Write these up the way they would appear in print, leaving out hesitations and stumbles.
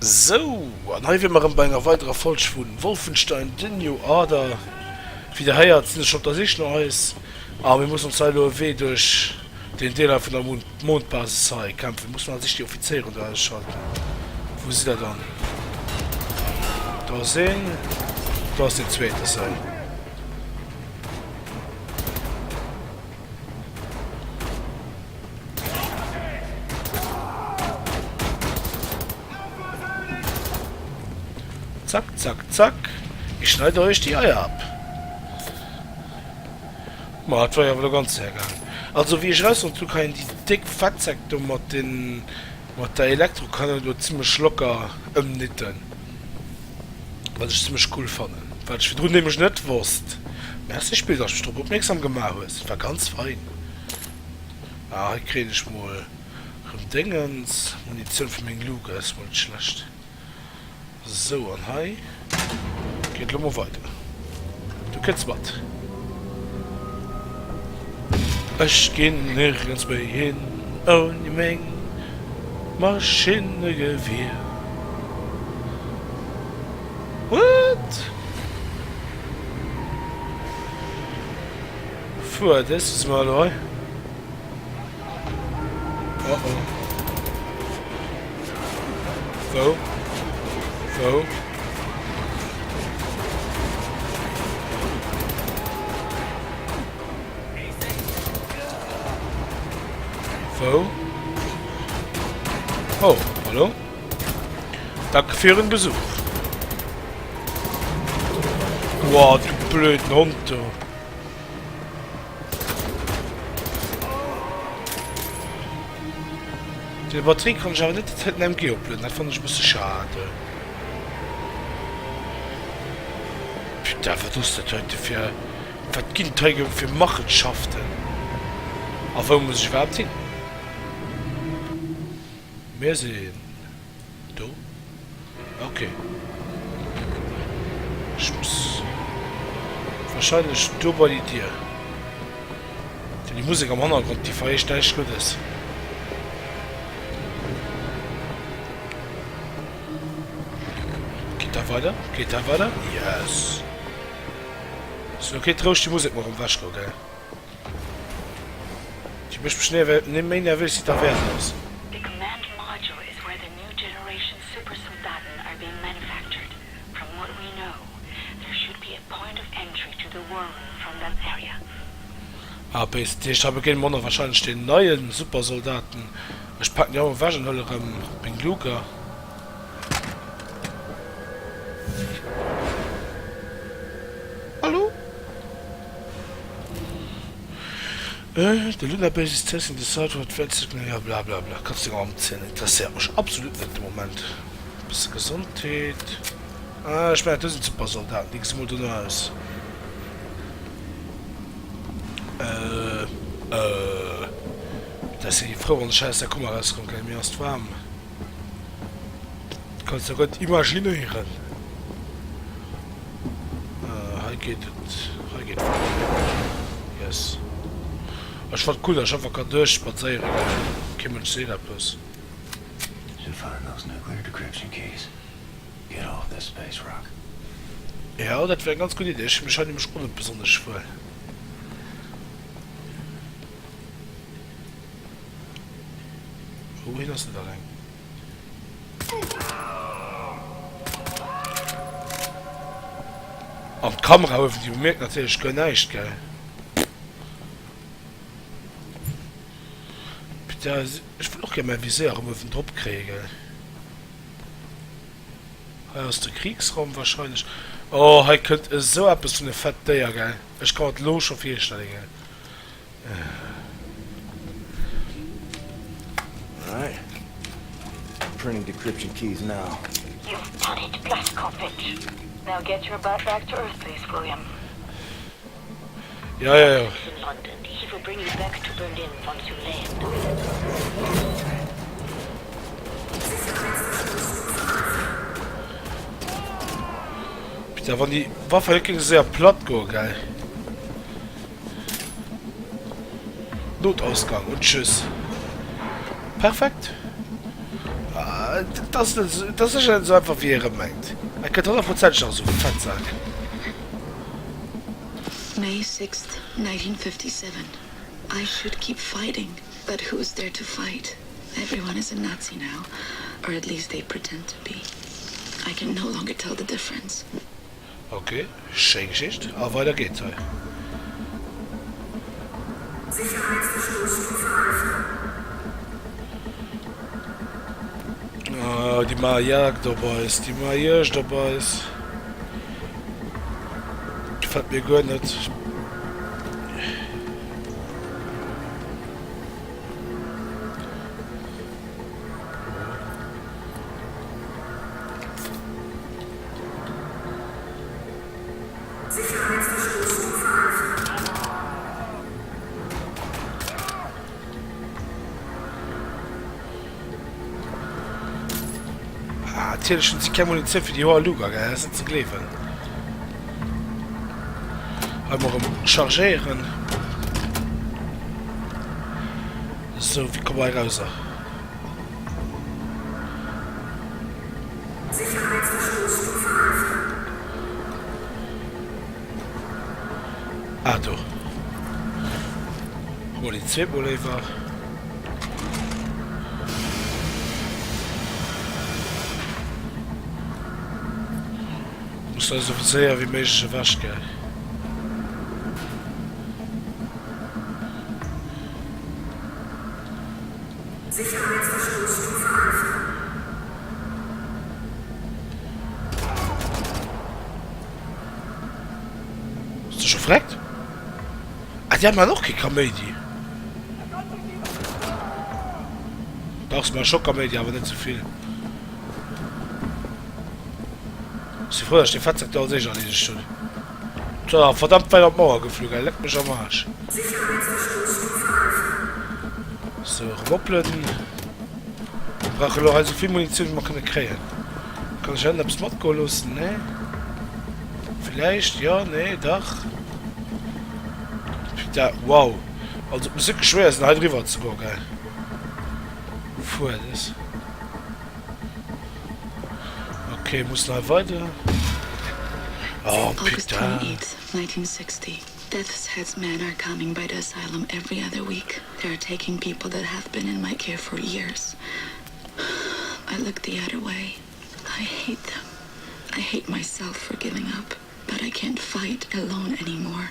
So, an heute wir bei einer weiterer Folge von Wolfenstein The New Order. Wie der Heier sind schon der sich noch ist. Aber wir müssen uns halt durch den Deal von der Mondbasis kämpfen. Muss man sich die Offiziere da schalten. Wo sieht er dann? Da sehen. Da ist die zweite Seite. Zack, zack, zack. Ich schneide euch die Eier ab. Man hat war ja wieder ganz sehr gegangen. Also wie ich weiß und du kann die dick Fettsektor mit der Elektrokanne du ziemlich locker umnitten. Was ich ziemlich cool fand. Weil ich du nämlich nicht wusste. Merci Spiel, dass ich mich aufmerksam gemacht hast. War ganz fein. Ah, ich kriege ich mal Dingens. Munition für meinen Luke ist wohl nicht schlecht. So, und hi. Geht mal weiter. Du kennst was. Ich geh nirgends mehr hin, ohne Menge Maschinengewehr. What? Fuhr, das ist mal neu. Oh oh. So. So. So. Oh, hallo. Danke für Ihren Besuch. Wow, du blöden Hund, du. Die Batterie kann ich aber nicht in einem MG aufblöden, das fand ich ein bisschen schade. Putain, was ist das heute für... Was gibt es für Machenschaften? Aber warum muss ich überhaupt hin? Mehr sehen. Du? Okay. Ich muss... Wahrscheinlich du bei dir. Denn die Musik am Hintergrund, die feiere ich nicht gut ist. Geht da weiter? Geht da weiter? Yes. So, okay, trau ich die Musik mal im Waschko, gell? Ich möchte mich schnell nehmen, mehr will ich da werden aus. Aber ich habe keinen Monat wahrscheinlich den neuen Supersoldaten. Ich packe ja auch Wagenhölle beim Luca. Hallo? Der Luna Base ist testing the site what Weltsignal, ja bla bla bla. Kannst du dir auch erzählen. Interessiert mich absolut nicht im Moment. Bisschen Gesundheit. Ah, ich meine, das sind Supersoldaten, nichts mal du aus. Das ist die Frau und Scheiße, guck mal, das kommt mir erst warm. Kannst du gut imaginieren. Hier geht es. Hier geht es. Yes. Ich fand cool, dass ich einfach gerade durchspazieren kann. Kann man sehen, plus. Ja, das wäre eine ganz gute Idee. Ich mich halt im Sprung besonders voll. Wohin hast du da rein? Am Kamera auf die bemerkt natürlich gar nicht, gell? Bitte, ich will auch gerne mal Visier auf den Druck kriegen. Aus dem Kriegsraum wahrscheinlich. Oh, hier könnte so etwas von der Fette, ja, gell? Ich kann los auf jeden Stelle, gell? Alright. Printing decryption keys now. You've done it, Blazkowicz. Now get your butt back to Earth, please, William. Ja, ja, ja. In London. He will bring you back to Berlin once you land. Da waren die Waffe wirklich sehr platt, geil. Notausgang und tschüss. Perfekt. das ist nicht so einfach wie ihr meint. Er kann 100% auch so fett sagen. May 6th, 1957. I should keep fighting, but who's there to fight? Everyone is a Nazi now, or at least they pretend to be. I can no longer tell the difference. Okay, schön Geschichte, aber weiter geht's halt. Ah, die Mariag dabei ist, die Mariage dabei ist. Gefällt mir gar nicht. Natürlich schon sie keine Munition für die hohe Luga, gell? Das sind zu liefern. Einmal chargieren. So, wie kommen wir raus? Ah, du. Munition, Bolivar. Muss also sehr wie möglich waschen. Sicherheitsverstoßstufe Hast du schon gefragt? Ah, die haben ja noch keine Comedy. Doch, es war schon Comedy, aber nicht so viel. Ich bin froh, dass ich den Fahrzeug da sehe, an dieser Stunde. So, verdammt weit auf die Mauer geflogen, leck mich am Arsch. So, rumblöden. Ich brauche noch also viel Munition, wie man kann kriegen. Kann ich einen Smart Go lassen, ne? Vielleicht, ja, ne, doch. Ja, wow. Also, es ist wirklich schwer, es ist halt rüber zu gehen, geil. Vorher das. Okay, muss noch weiter. Oh, August Peter. 28th, 1960. Death's Head's men are coming by the asylum every other week. They're taking people that have been in my care for years. I look the other way. I hate them. I hate myself for giving up, but I can't fight alone anymore.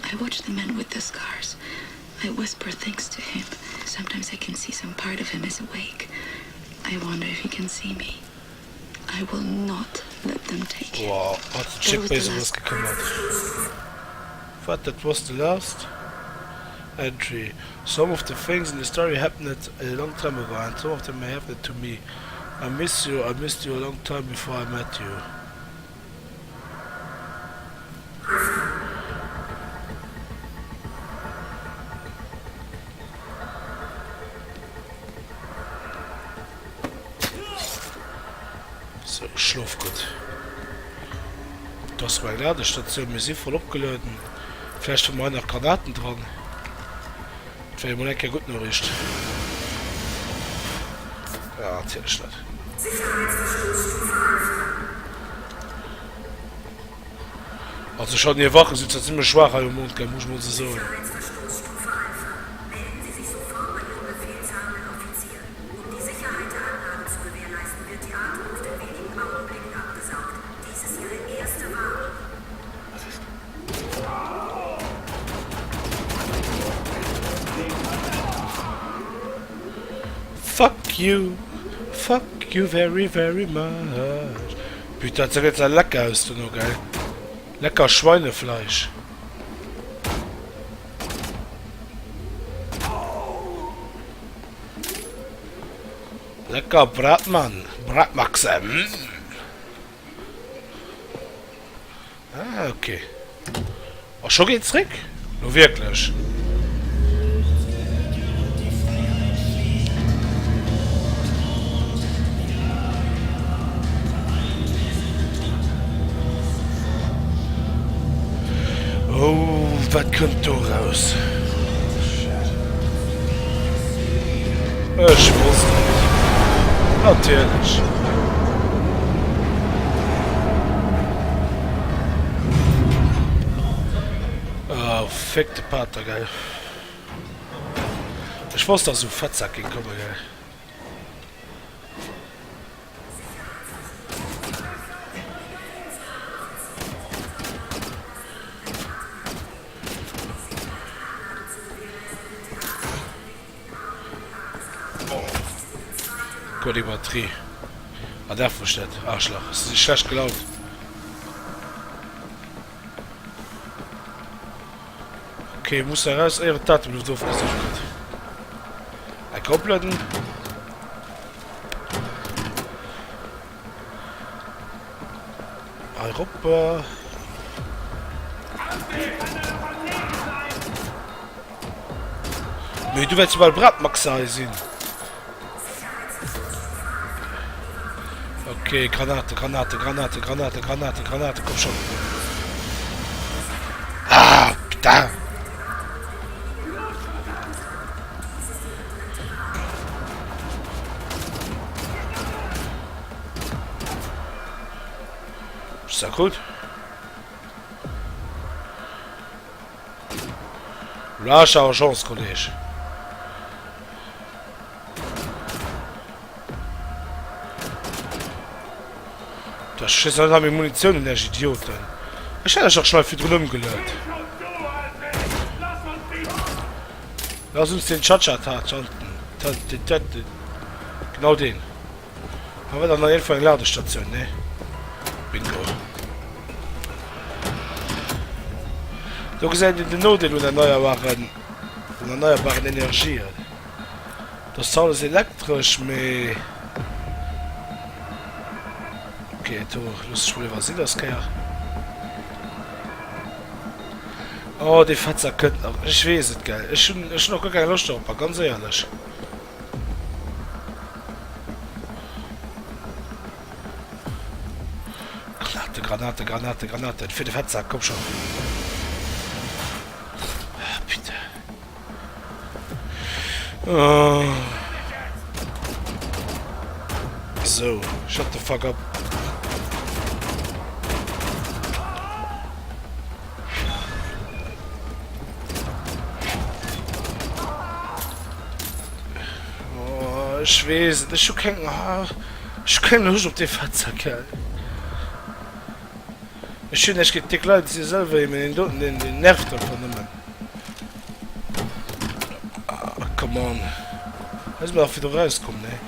I watch the man with the scars. I whisper things to him. Sometimes I can see some part of him is awake. I wonder if he can see me. I will not let them take him. Wow, hat ein Chip bei sowas gekümmert. What, that was the last entry. Some of the things in the story happened a long time ago, and some of them may happen to me. I missed you a long time before I met you. So, schlaf gut. Das war klar, die Station ist voll abgeladen. Vielleicht haben wir noch Granaten dran. Das wäre immer keine gute Nachricht. Ja, natürlich nicht. Also schon die Wache sind ziemlich schwach im Mund, muss man so sagen. Fuck you very, very much. Putain, das sieht jetzt ein lecker aus, du noch, geil. Lecker Schweinefleisch. Lecker Bratmann. Bratmaxe. Mm. Ah, okay. Oh, schon geht's zurück? Nur wirklich. Oh, was kommt da raus? Ich weiß nicht. Natürlich. Oh, fickte Pater, geil. Ich wusste, dass so Fettsack gekommen, geil. Gut, die Batterie. Ah, der versteht. Arschloch. Das ist schlecht gelaufen. Okay, muss er raus. Ihre Tat, wenn du doof gesucht hast. Ein Koppleten. Europa. Nee, du willst mal Bratmaxal sehen. Okay, Granate, Granate, Granate, Granate, Granate, Granate, komm schon. Ah, da. Ist ja gut. Lâche auch Chance, Kollege. Das Schiss hat mir Munition in der Idioten. Ich hätte doch schnell für drin gelöst. Lass uns den Cha-Cha-Tat genau den. Haben wir dann auf jeden Fall eine Ladestation, ne? Bingo. So gesehen in den Noten und erneuerbaren Energie. Das ist alles elektrisch, mehr. Okay, du, lustig, was ist das, Kerl? Oh, die Fatzer könnten auch. Ich weiß es, geil. Ich hab noch gar keine Lust drauf, ganz ehrlich. Granate, Granate, Granate, Granate. Für die Fatzer, komm schon. Ah, bitte. Oh. So, shut the fuck up. Ich weiß, ich habe keine Lust auf die Fatzer, Kerl. Ich finde, ich geht die Leute, die selber den Nerv davon nehmen. Ah, come on. Lass mal auch wieder rauskommen, ne?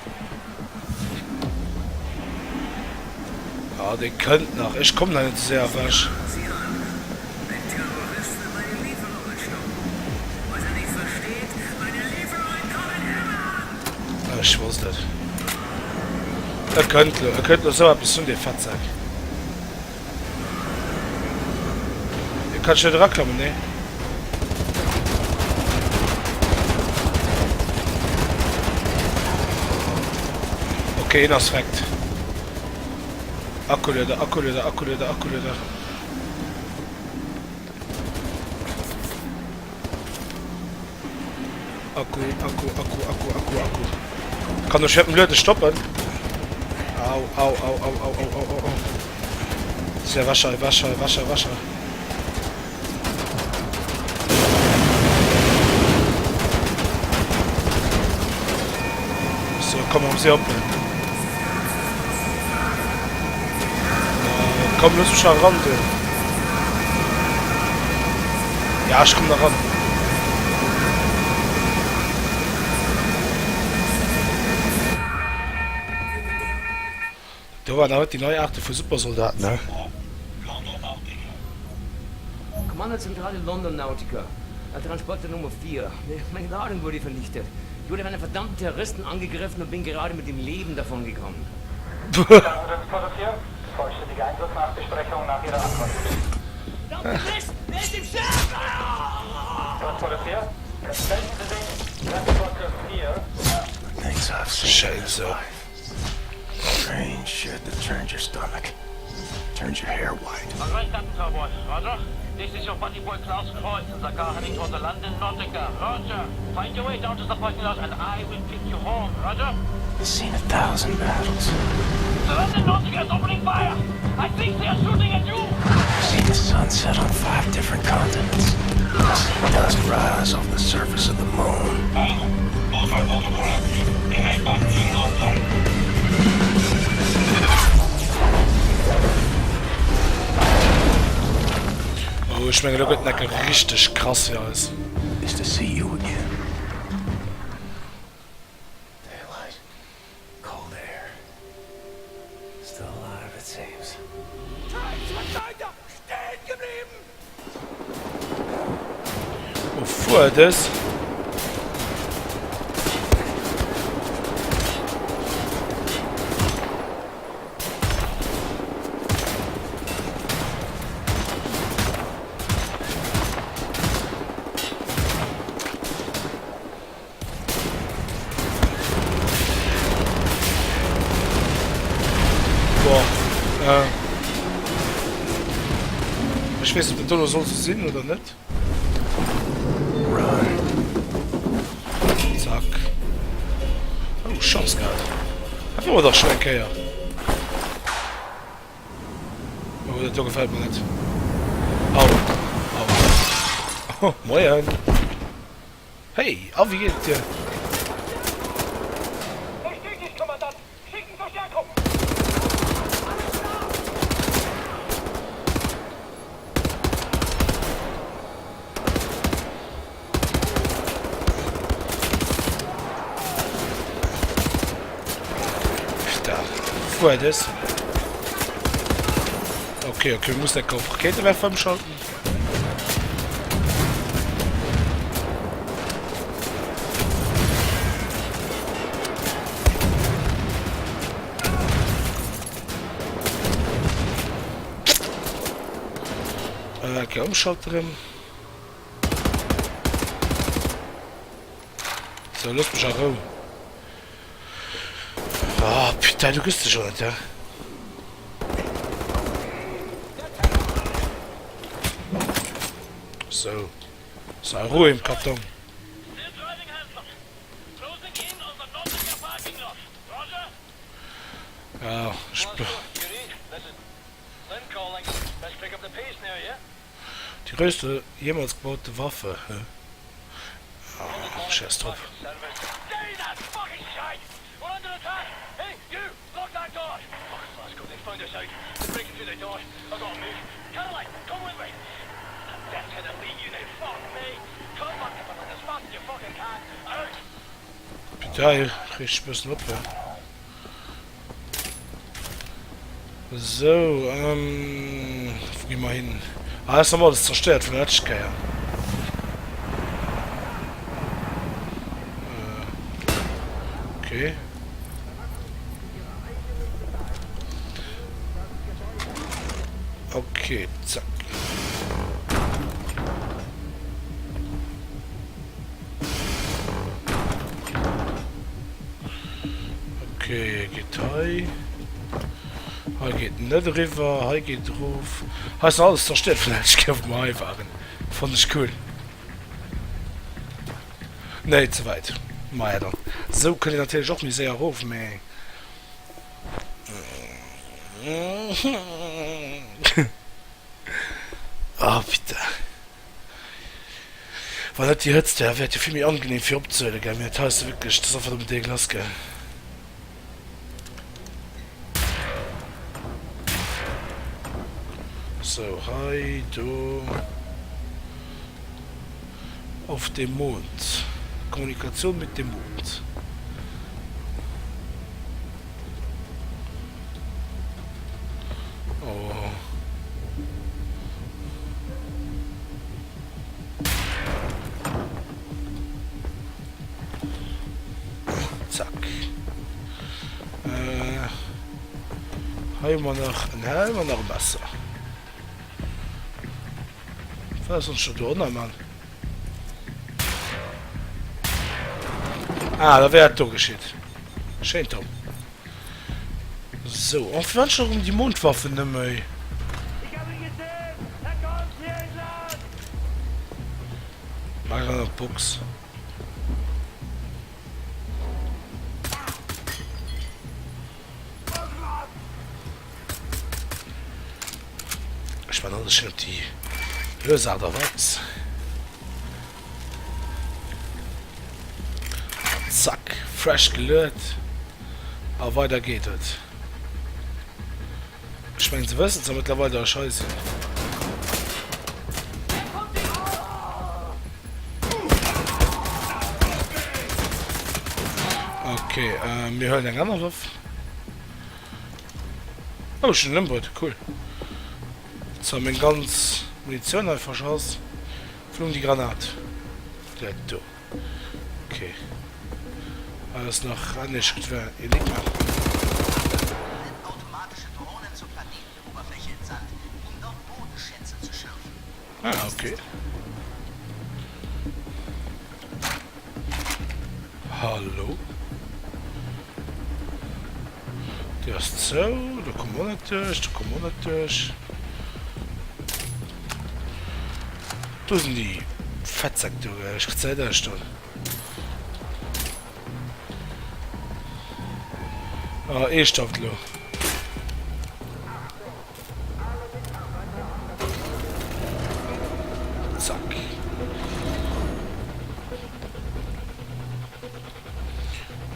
Ah, die könnten noch. Ich komme da nicht sehr rasch. Ich weiß nicht. Er könnte so ein bisschen den Fahrzeug. Ihr könnt schon rankommen, ne? Okay, das fängt. Akkulöder, Akkulöder, Akkulöder, Akkulöder. Akku. Kann der Scheppen Leute stoppen? Au. Das ist ja Wasser. So, komm, um sie ab. Komm, lass mich schon ran, du. Ja, ich komm da ran. Da war heute die neue Art für Supersoldaten, ne? Kommandozentrale London Nautica. Transporter Nummer 4. Meine Ladung wurde vernichtet. Ich wurde von einem verdammten Terroristen angegriffen und bin gerade mit dem Leben davon gekommen. Transporter 4, vollständige Einsatznachbesprechung nach Ihrer Ankunft. Verdammt, wer ist im Schiff? Transporter 4, melden Sie sich. Transporter 4. Things I've seen. Scheiße. Strange shit that turns your stomach. Turns your hair white. All right, Captain Cowboy. Roger. This is your buddy boy Klaus Kreuz and the car heading towards the London Nautica. Roger. Find your way down to the parking lot and I will pick you home. Roger. Seen 1,000 battles. Surrender Nautica opening fire! I think they are shooting at you! Seen the sun set on 5 different continents. Seen dust rise off the surface of the moon. Oh, ich meine, da wird nicht richtig krass, ja. Ist. Is to see you again. Daylight. Cold air. Still alive, it seems. Bevor das. Ich weiß nicht, ob der Tunnel soll so sehen oder nicht. Run. Zack. Oh, Chance gehabt. Einfach mal doch schwenken, ja. Oh, der Tor gefällt mir nicht. Au. Au. Oh, moin. Hey, auf wie geht's dir? Bestätigt, Kommandant! Schicken Verstärkung! Wo ist das? Okay, wir müssen den Raketenwerfer umschalten. Okay, umschalten. So, lass mich auch rum. Ah, putain, du kriegst es schon nicht, ja? So. Sei Ruhe im Karton. Ja, die größte jemals gebaute Waffe. Oh, scheiß drauf. Ja, richtig ein bisschen ab, ja. So, wo gehen wir hin? Ah, das haben wir alles zerstört von der Letschke, ja. Okay. Okay, zack. Okay, geht hier. Hier geht nicht rüber, hier geht drauf. Hier ist alles zerstört, vielleicht kann ich mal einfahren. Fand ich cool. Nee, zu weit. Mal dann. So kann ich natürlich auch nicht sehr rauf, mehr. Ah, bitte. Weil das die Hitze, der wird ja viel mehr angenehm für abzuhören, gell? Mir heißt wirklich, das ist einfach mit dem Glas, gell? So, hi, du. Auf dem Mond. Kommunikation mit dem Mond. Oh. Zack. Haben wir noch ein Helm und noch ein Messer. Was ist uns schon da, Mann? Ah, da wäre doch geschieht. Schön, Tom. So, und wann schon um die Mondwaffe nicht mehr? Ich habe ihn gesehen! Er kommt hier entlang! Mach eine Box. Ich meine, das schon die Löser da weiß. Zack, fresh gelöt. Aber weiter geht es. Ich meine, sie wissen es ja mittlerweile auch scheiße. Okay, wir hören den anderen Wurf. Oh, schon ein Limboot, cool. Jetzt haben wir ganz Munition einfach raus. Flung die Granate. Der du. Okay. Alles noch nicht Enigma. Automatische Drohnen zur Planetenoberfläche entsandt, um dort Bodenschätze zu schürfen. Ah, okay. Hallo? Der ist so, da kommen wir nicht durch, da kommen wir nicht durch. Da sind die Fettsäcke, ich kann es nicht stehen. Ah, E-Stoff, lo. Zack.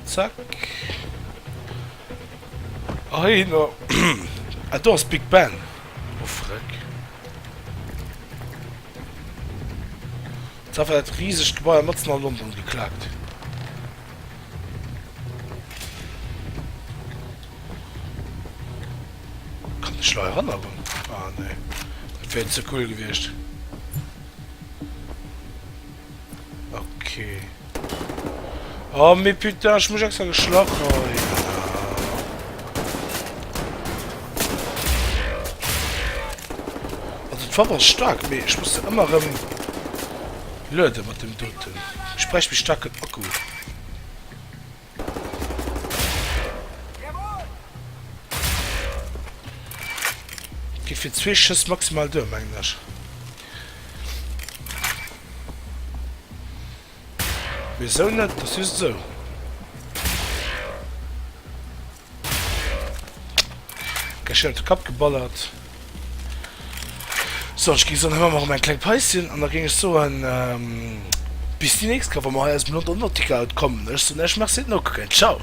Zack. Ah, hier noch. Ah, da ist Big Ben. Oh, Freck. Jetzt hat er das riesige Gebäude mit nach London geklagt. Kann ich leider ran, aber. Ah, ne. Das wäre zu cool gewesen. Okay. Oh, mais putain, ich muss extra geschlagen. Oh, ja. Also, das war aber stark. Ich musste immer Leute mit dem Toten. Ich spreche mich stark mit Akku. Geht für 2 Schuss maximal durch, eigentlich. Wieso nicht? Das ist so. Geschehen den Kopf geballert. So, ich gehe so immer noch mein kleines Päuschen und dann ging ich so an bis die nächste Cover mal erst mit 100 Nautica kommen. Ich so, ne, ich mach's nicht noch. Ciao.